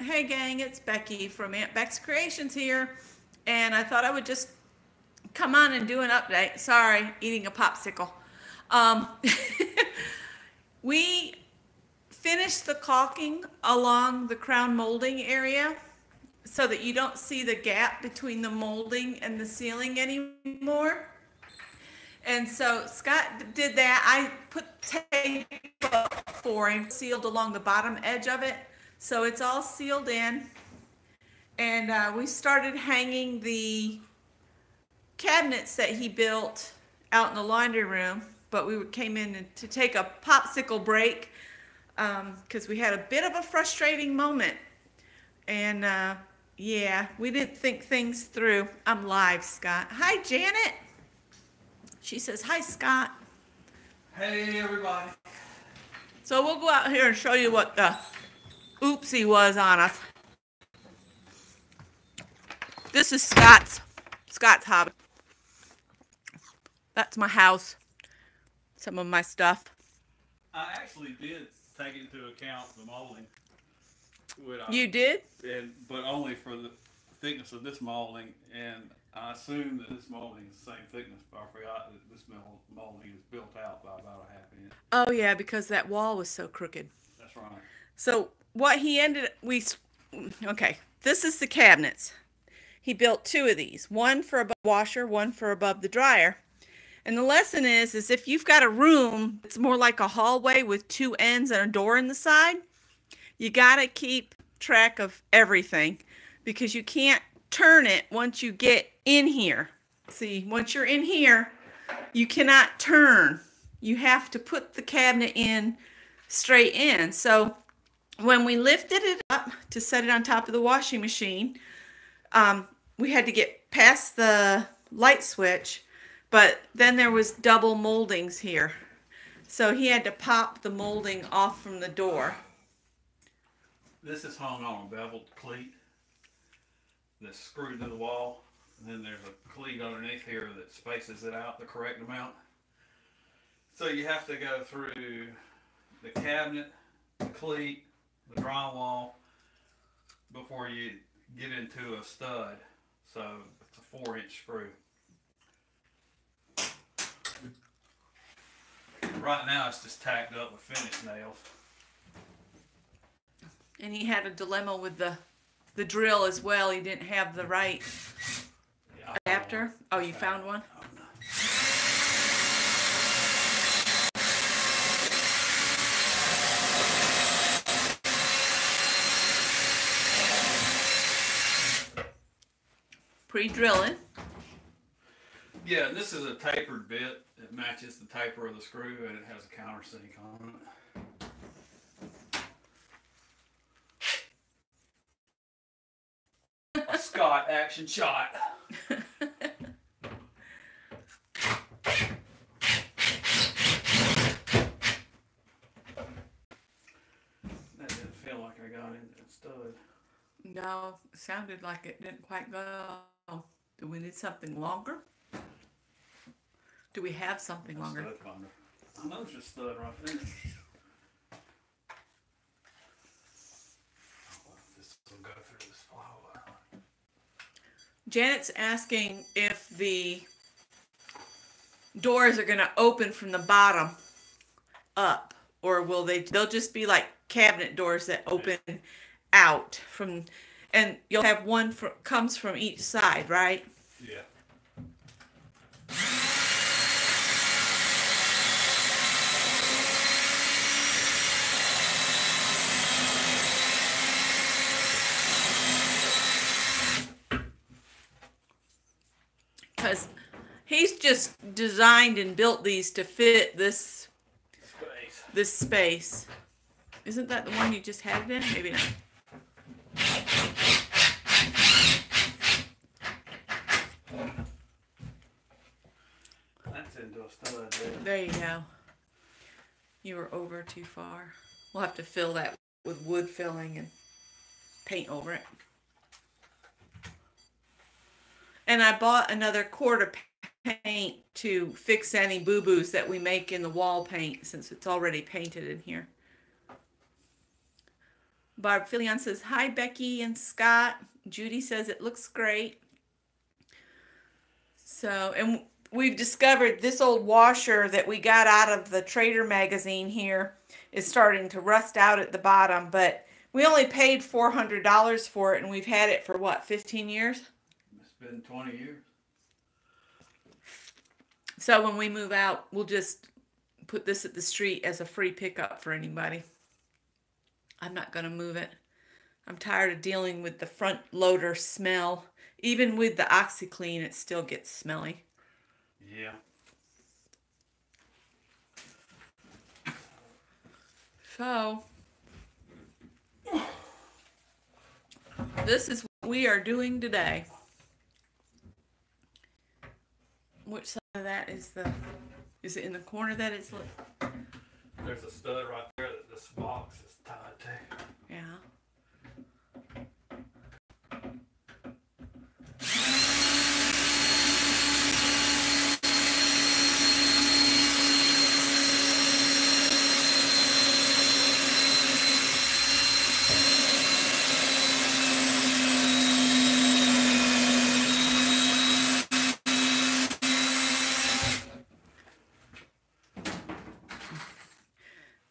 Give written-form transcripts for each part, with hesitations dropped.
Hey gang, it's Becky from Aunt Beck's Creations here, and I thought I would just come on and do an update. Sorry, eating a popsicle. Um, we finished the caulking along the crown molding area so that you don't see the gap between the molding and the ceiling anymore. And so Scott did that. I put tape up for him, sealed along the bottom edge of it. So it's all sealed in. And we started hanging the cabinets that he built out in the laundry room. But we came in to take a popsicle break because we had a bit of a frustrating moment. And yeah, we didn't think things through. I'm live, Scott. Hi, Janet. She says, hi, Scott. Hey, everybody. So we'll go out here and show you what the oopsie was on us. This is Scott's hobby. That's my house. Some of my stuff. I actually did take into account the molding. You did? But only for the thickness of this molding, and I assumed that this molding is the same thickness, but I forgot that this molding is built out by about a half inch. Oh yeah, because that wall was so crooked. That's right. So what he okay, this is the cabinets. He built two of these, one for above the washer, one for above the dryer. And the lesson is if you've got a room, it's more like a hallway with two ends and a door in the side, you got to keep track of everything because you can't turn it once you get in here. See, once you're in here, you cannot turn. You have to put the cabinet in straight in. So when we lifted it up to set it on top of the washing machine, we had to get past the light switch, but then there was double moldings here. So he had to pop the molding off from the door. This is hung on a beveled cleat that's screwed to the wall, and then there's a cleat underneath here that spaces it out the correct amount. So you have to go through the cabinet, the cleat, the drywall before you get into a stud. So it's a 4-inch screw. Right now it's just tacked up with finish nails. And he had a dilemma with the drill as well. He didn't have the right adapter. Oh, you found one? Pre-drilling. Yeah, and this is a tapered bit. It matches the taper of the screw, and it has a countersink on it. A Scott action shot. That didn't feel like I got into that stud. No, it sounded like it didn't quite go. Do we need something longer? Do we have something longer? I know it's just stud right there. This will go through this flower. Janet's asking if the doors are going to open from the bottom up, or will they'll just be like cabinet doors that open out from, and you'll have one comes from each side, right? Yeah. Because he's just designed and built these to fit this space. Isn't that the one you just had it in? Maybe not. That's into a stud there. There you go. You were over too far. We'll have to fill that with wood filling and paint over it. And I bought another quart of paint to fix any boo-boos that we make in the wall paint since it's already painted in here. Barb Filion says, hi, Becky and Scott. Judy says it looks great. So, and we've discovered this old washer that we got out of the Trader magazine here is starting to rust out at the bottom, but we only paid $400 for it, and we've had it for what, 15 years? It's been 20 years. So when we move out, we'll just put this at the street as a free pickup for anybody. I'm not going to move it. I'm tired of dealing with the front loader smell. Even with the OxiClean, it still gets smelly. Yeah. So, this is what we are doing today. Which side of that is is it in the corner that it's lit? There's a stud right there that this box is tied to. Yeah.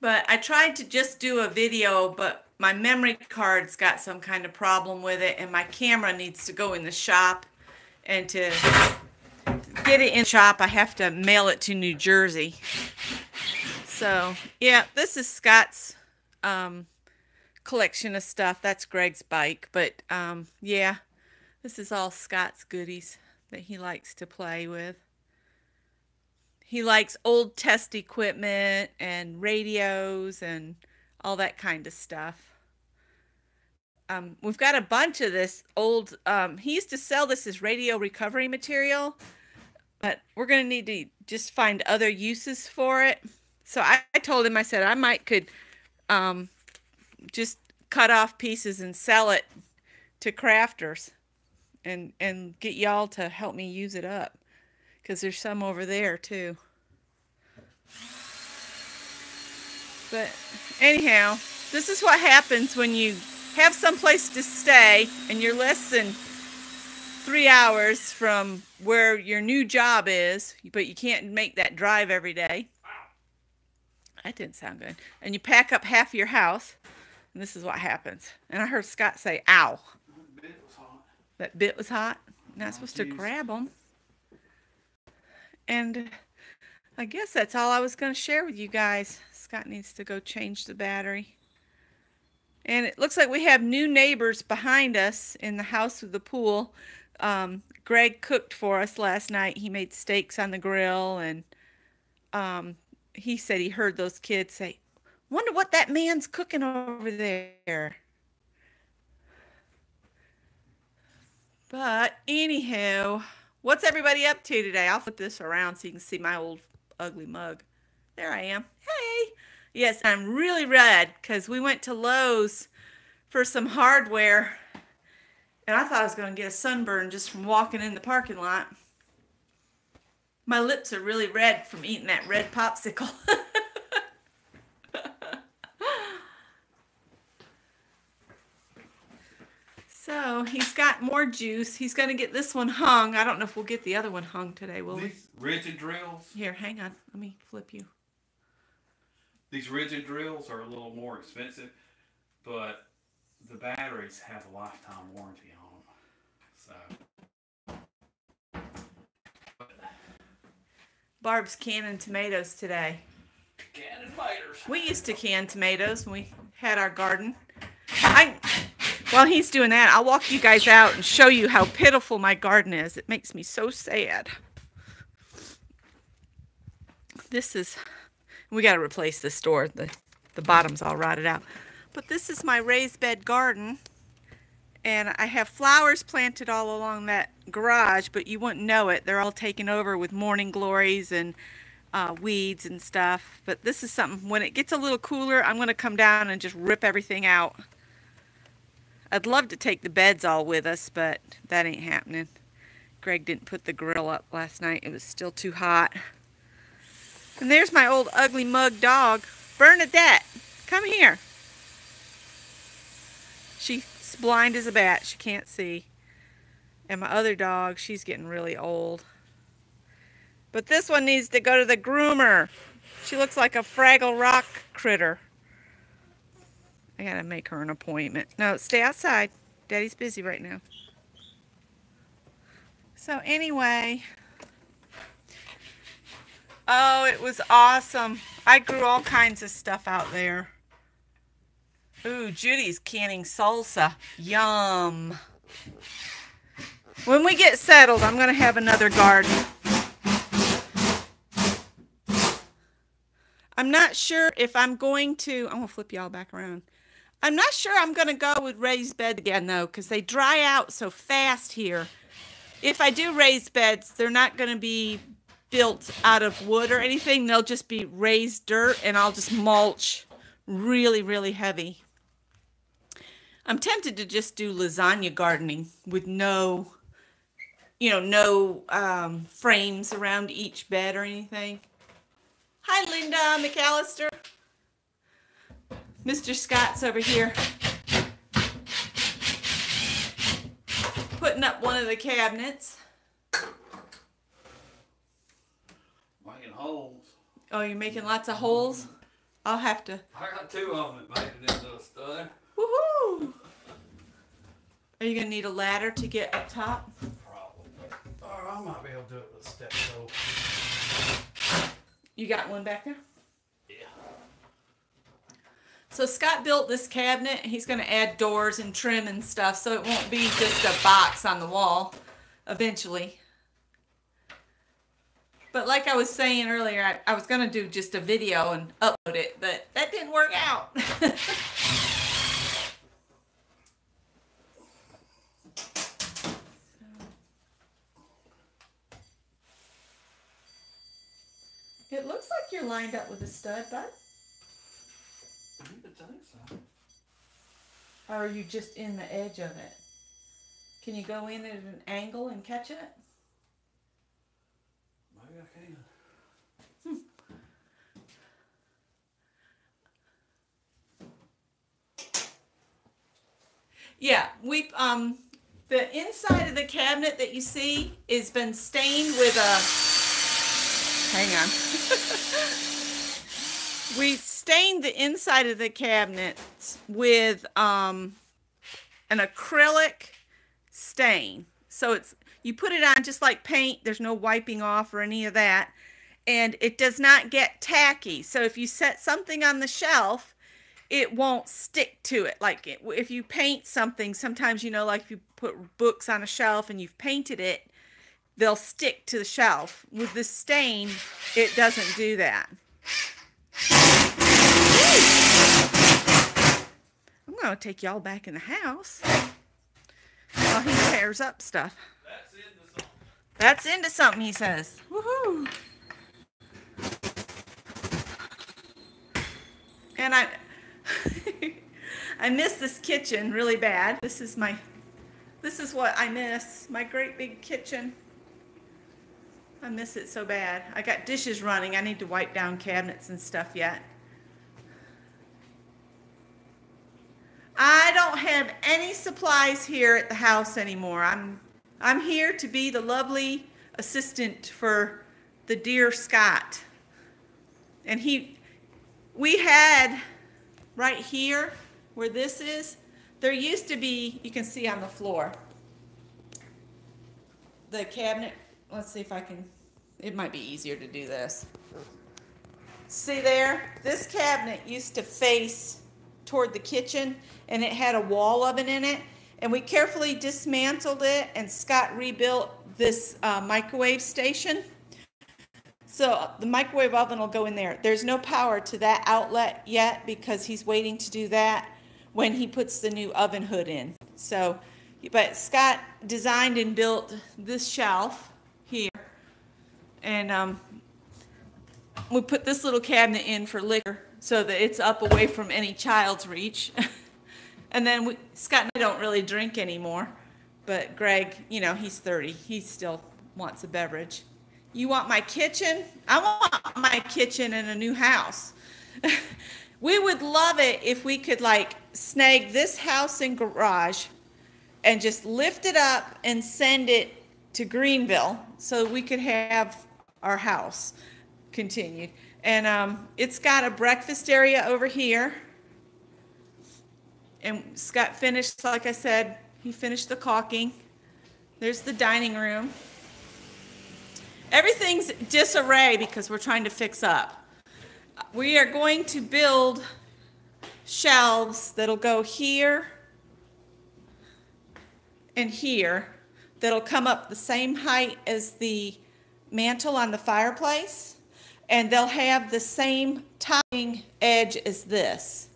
But I tried to just do a video, but my memory card's got some kind of problem with it, and my camera needs to go in the shop. And to get it in the shop, I have to mail it to New Jersey. So, yeah, this is Scott's collection of stuff. That's Greg's bike. But, yeah, this is all Scott's goodies that he likes to play with. He likes old test equipment and radios and all that kind of stuff. We've got a bunch of this old, he used to sell this as radio recovery material, but we're going to need to just find other uses for it. So I told him, I said, I could just cut off pieces and sell it to crafters and get y'all to help me use it up. Because there's some over there too. But anyhow, this is what happens when you have some place to stay and you're less than 3 hours from where your new job is, but you can't make that drive every day. That didn't sound good. And you pack up half your house, and this is what happens. And I heard Scott say, ow. That bit was hot. That bit was hot? You're not supposed to grab them. And I guess that's all I was going to share with you guys. Scott needs to go change the battery. And it looks like we have new neighbors behind us in the house with the pool. Greg cooked for us last night. He made steaks on the grill, and he said he heard those kids say, wonder what that man's cooking over there. But anyhow, what's everybody up to today? I'll flip this around so you can see my old ugly mug. There I am. Hey! Yes, I'm really red because we went to Lowe's for some hardware, and I thought I was going to get a sunburn just from walking in the parking lot. My lips are really red from eating that red popsicle. So he's got more juice. He's going to get this one hung. I don't know if we'll get the other one hung today, will we? These rigid drills. Here, hang on. Let me flip you. These rigid drills are a little more expensive, but the batteries have a lifetime warranty on them. So, Barb's canning tomatoes today. Canning tomatoes. We used to can tomatoes when we had our garden. While he's doing that, I'll walk you guys out and show you how pitiful my garden is. It makes me so sad. This is, we got to replace this door. The bottom's all rotted out. But this is my raised bed garden. And I have flowers planted all along that garage, but you wouldn't know it. They're all taken over with morning glories and weeds and stuff. But this is something, when it gets a little cooler, I'm going to come down and just rip everything out. I'd love to take the beds all with us, but that ain't happening. Greg didn't put the grill up last night. It was still too hot. And there's my old ugly mug dog, Bernadette. Come here. She's blind as a bat. She can't see. And my other dog, she's getting really old. But this one needs to go to the groomer. She looks like a Fraggle Rock critter. I gotta make her an appointment. No, stay outside. Daddy's busy right now. So anyway, oh, it was awesome. I grew all kinds of stuff out there. Ooh, Judy's canning salsa. Yum. When we get settled, I'm gonna have another garden. I'm not sure if I'm going to, I'm gonna flip y'all back around. I'm not sure I'm gonna go with raised bed again though, because they dry out so fast here. If I do raised beds, they're not gonna be built out of wood or anything. They'll just be raised dirt, and I'll just mulch really, really heavy. I'm tempted to just do lasagna gardening with no, frames around each bed or anything. Hi, Linda McAllister. Mr. Scott's over here putting up one of the cabinets. Making holes. Oh, you're making lots of holes? I'll have to. I got 2 of them that made it into a stud. Woohoo! Are you going to need a ladder to get up top? Probably. Or I might be able to do it with a step stool. You got one back there? Yeah. So Scott built this cabinet. He's going to add doors and trim and stuff, so it won't be just a box on the wall eventually. But like I was saying earlier, I was going to do just a video and upload it, but that didn't work out. It looks like you're lined up with a stud, bud. I think so. Or are you just in the edge of it? Can you go in at an angle and catch it? Maybe I can. Yeah, the inside of the cabinet that you see has been stained with a, hang on. We stained the inside of the cabinets with an acrylic stain. So you put it on just like paint. There's no wiping off or any of that. And it does not get tacky. So if you set something on the shelf, it won't stick to it. Like if you paint something, sometimes, like if you put books on a shelf and you've painted it, they'll stick to the shelf. With the stain, it doesn't do that. I'm going to take y'all back in the house while he tears up stuff. That's into something, he says. Woohoo! And I miss this kitchen really bad. This is what I miss. My great big kitchen. I miss it so bad. I got dishes running. I need to wipe down cabinets and stuff yet. I don't have any supplies here at the house anymore. I'm here to be the lovely assistant for the dear Scott. And we had right here where this is, there used to be, you can see on the floor, the cabinet. Let's see if I can, it might be easier to do this. See there? This cabinet used to face toward the kitchen, and it had a wall oven in it. And we carefully dismantled it, and Scott rebuilt this microwave station. So the microwave oven will go in there. There's no power to that outlet yet because he's waiting to do that when he puts the new oven hood in. So, but Scott designed and built this shelf here, and we put this little cabinet in for liquor so that it's up away from any child's reach. And then Scott and I don't really drink anymore, but Greg, he's 30. He still wants a beverage. You want my kitchen? I want my kitchen in a new house. We would love it if we could like snag this house and garage and just lift it up and send it to Greenville so we could have our house continued. And it's got a breakfast area over here. And Scott finished, like I said, he finished the caulking. There's the dining room. Everything's disarray because we're trying to fix up. We are going to build shelves that'll go here and here, that'll come up the same height as the mantle on the fireplace, and they'll have the same topping edge as this.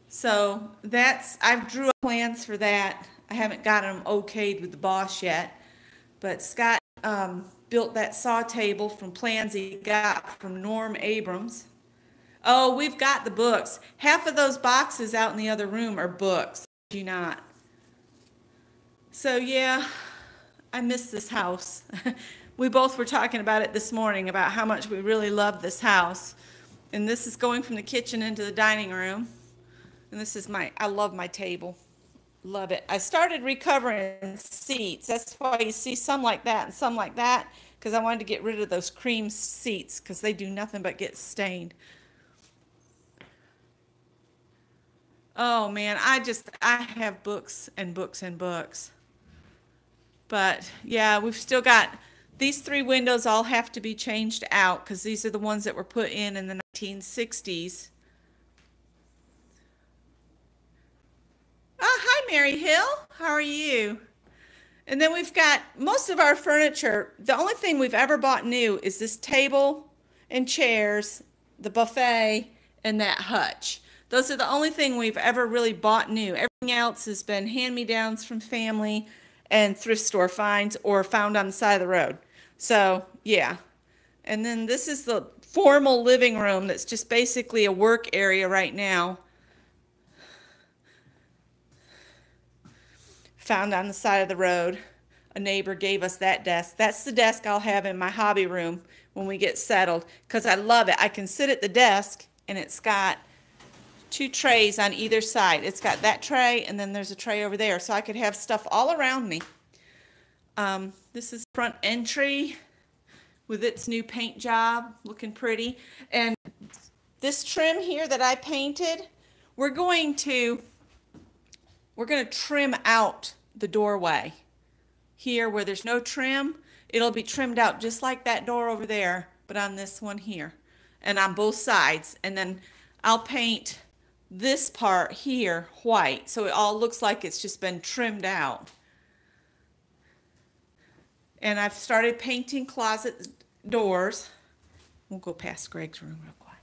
So that's, I've drew up plans for that. I haven't got them okayed with the boss yet, but Scott built that saw table from plans he got from Norm Abrams. Oh, we've got the books. Half of those boxes out in the other room are books. Do you not? So yeah, I miss this house. We both were talking about it this morning, about how much we really love this house. And this is going from the kitchen into the dining room. And this is I love my table. Love it. I started recovering seats. That's why you see some like that and some like that, because I wanted to get rid of those cream seats because they do nothing but get stained. Oh man, I have books and books and books. But yeah, we've still got these 3 windows all have to be changed out because these are the ones that were put in the 1960s. Oh, hi Mary Hill. How are you? And then we've got most of our furniture. The only thing we've ever bought new is this table and chairs, the buffet, and that hutch. Those are the only thing we've ever really bought new. Everything else has been hand-me-downs from family and thrift store finds or found on the side of the road. So, yeah. And then this is the formal living room that's just basically a work area right now. Found on the side of the road. A neighbor gave us that desk. That's the desk I'll have in my hobby room when we get settled because I love it. I can sit at the desk and it's got 2 trays on either side. It's got that tray and then there's a tray over there, so I could have stuff all around me. This is front entry with its new paint job, looking pretty. And this trim here that I painted, we're going to trim out the doorway. Here where there's no trim, it'll be trimmed out just like that door over there, but on this one here and on both sides. And then I'll paint this part here white so it all looks like it's just been trimmed out. And I've started painting closet doors. We'll go past Greg's room real quick.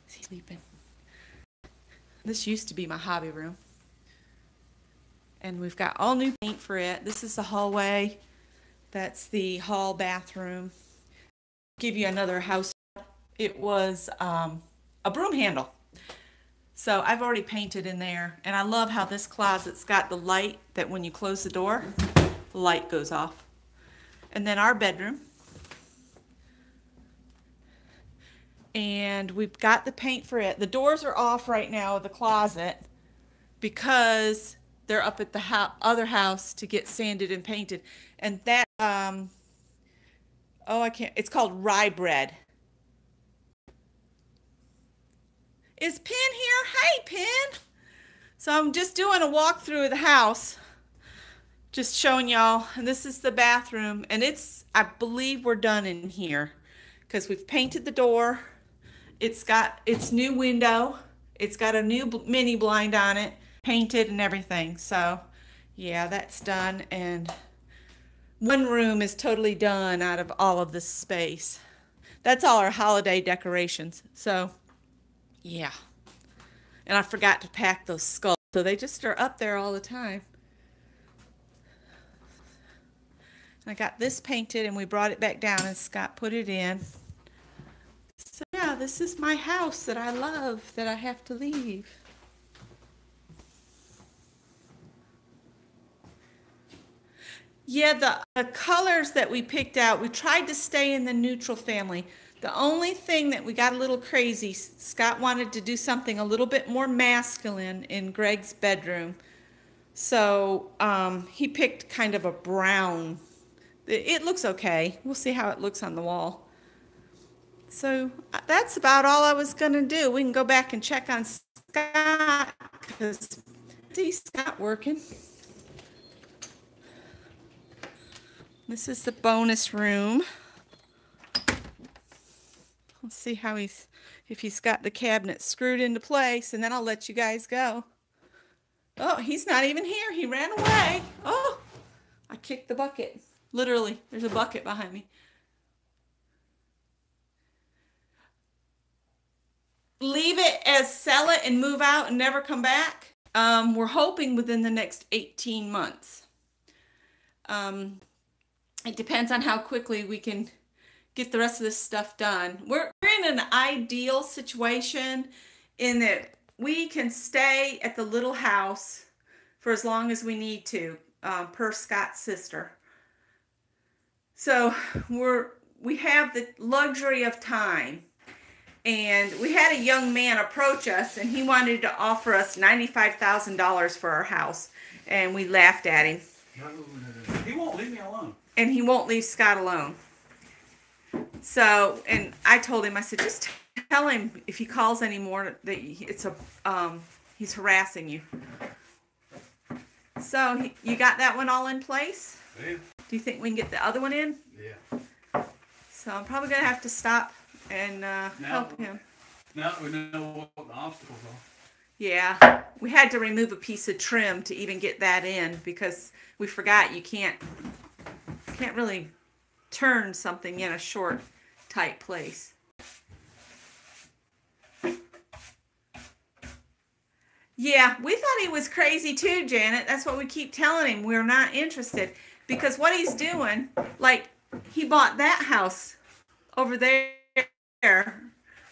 Is he sleeping? This used to be my hobby room. And we've got all new paint for it. This is the hallway. That's the hall bathroom. Give you another house. It was a broom handle. So I've already painted in there. And I love how this closet's got the light that when you close the door, the light goes off. And then our bedroom. And we've got the paint for it. The doors are off right now of the closet because they're up at the other house to get sanded and painted. And that, it's called rye bread. Is Pin here? Hey, Pin. So I'm just doing a walkthrough of the house. Just showing y'all. And this is the bathroom. And I believe we're done in here because we've painted the door. It's got its new window. It's got a new mini blind on it, painted and everything. So yeah, that's done. And one room is totally done out of all of this space. That's all our holiday decorations. So yeah. And I forgot to pack those skulls. So they just are up there all the time. I got this painted and we brought it back down and Scott put it in. So yeah, this is my house that I love, that I have to leave. Yeah, the colors that we picked out, we tried to stay in the neutral family. The only thing that we got a little crazy, Scott wanted to do something a little bit more masculine in Greg's bedroom. So he picked kind of a brown. It looks okay. We'll see how it looks on the wall. So that's about all I was going to do. We can go back and check on Scott because see Scott working. This is the bonus room. Let's see how if he's got the cabinet screwed into place, and then I'll let you guys go. Oh, he's not even here. He ran away. Oh, I kicked the bucket. Literally, there's a bucket behind me. Leave it as sell it and move out and never come back. We're hoping within the next 18 months. It depends on how quickly we can get the rest of this stuff done. We're in an ideal situation in that we can stay at the little house for as long as we need to, per Scott's sister. So we have the luxury of time. And we had a young man approach us, and he wanted to offer us $95,000 for our house. And we laughed at him. He won't leave me alone. And he won't leave Scott alone. So, and I told him, I said, just tell him if he calls anymore that it's he's harassing you. So, you got that one all in place? Yeah. Do you think we can get the other one in? Yeah. So, I'm probably going to have to stop and help him. Now we know what the obstacles are. Yeah, we had to remove a piece of trim to even get that in because we forgot you can't really turn something in a short, tight place. Yeah, we thought he was crazy too, Janet. That's what we keep telling him. We're not interested because what he's doing, like he bought that house over there,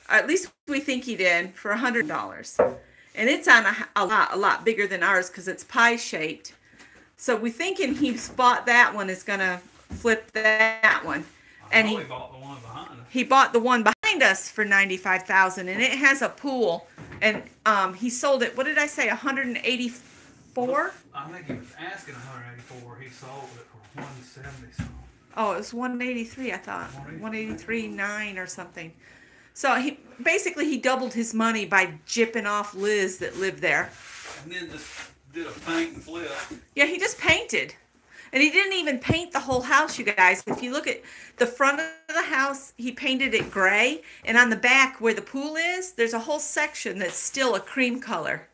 at least we think he did, for $100. And it's on a lot bigger than ours because it's pie-shaped. So we're thinking he's bought that one is going to flip that one. And he bought the one behind us. He bought the one behind us for $95,000, and it has a pool. And he sold it, what did I say, $184? I think he was asking $184. He sold it for $170. So. Oh, it was $183, I thought. $183.9 or something. So he doubled his money by jipping off Liz that lived there. And then just did a paint and flip. Yeah, he just painted. And he didn't even paint the whole house, you guys. If you look at the front of the house, he painted it gray. And on the back where the pool is, there's a whole section that's still a cream color.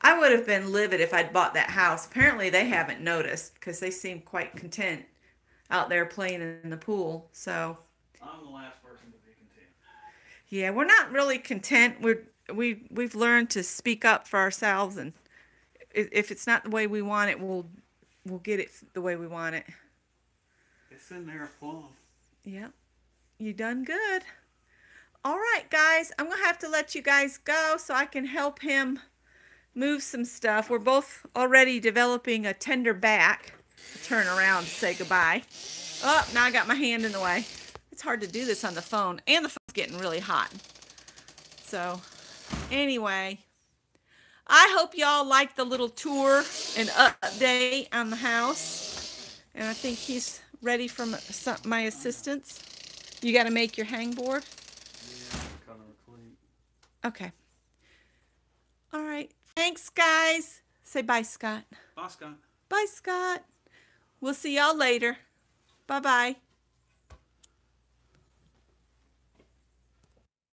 I would have been livid if I'd bought that house. Apparently they haven't noticed because they seem quite content out there playing in the pool. So I'm the last person to be content. Yeah, we're not really content. We've learned to speak up for ourselves, and if it's not the way we want it, we'll get it the way we want it. It's in there plumb. Yep. You done good. All right, guys. I'm going to have to let you guys go so I can help him move some stuff. We're both already developing a tender back. I'll turn around to say goodbye. Oh, now I got my hand in the way. It's hard to do this on the phone, and the phone's getting really hot. So, anyway, I hope y'all liked the little tour and update on the house. And I think he's ready for my assistance. You got to make your hangboard? Yeah, color cleat. Okay. All right. Thanks, guys. Say bye, Scott. Bye, Scott. Bye, Scott. We'll see y'all later. Bye-bye.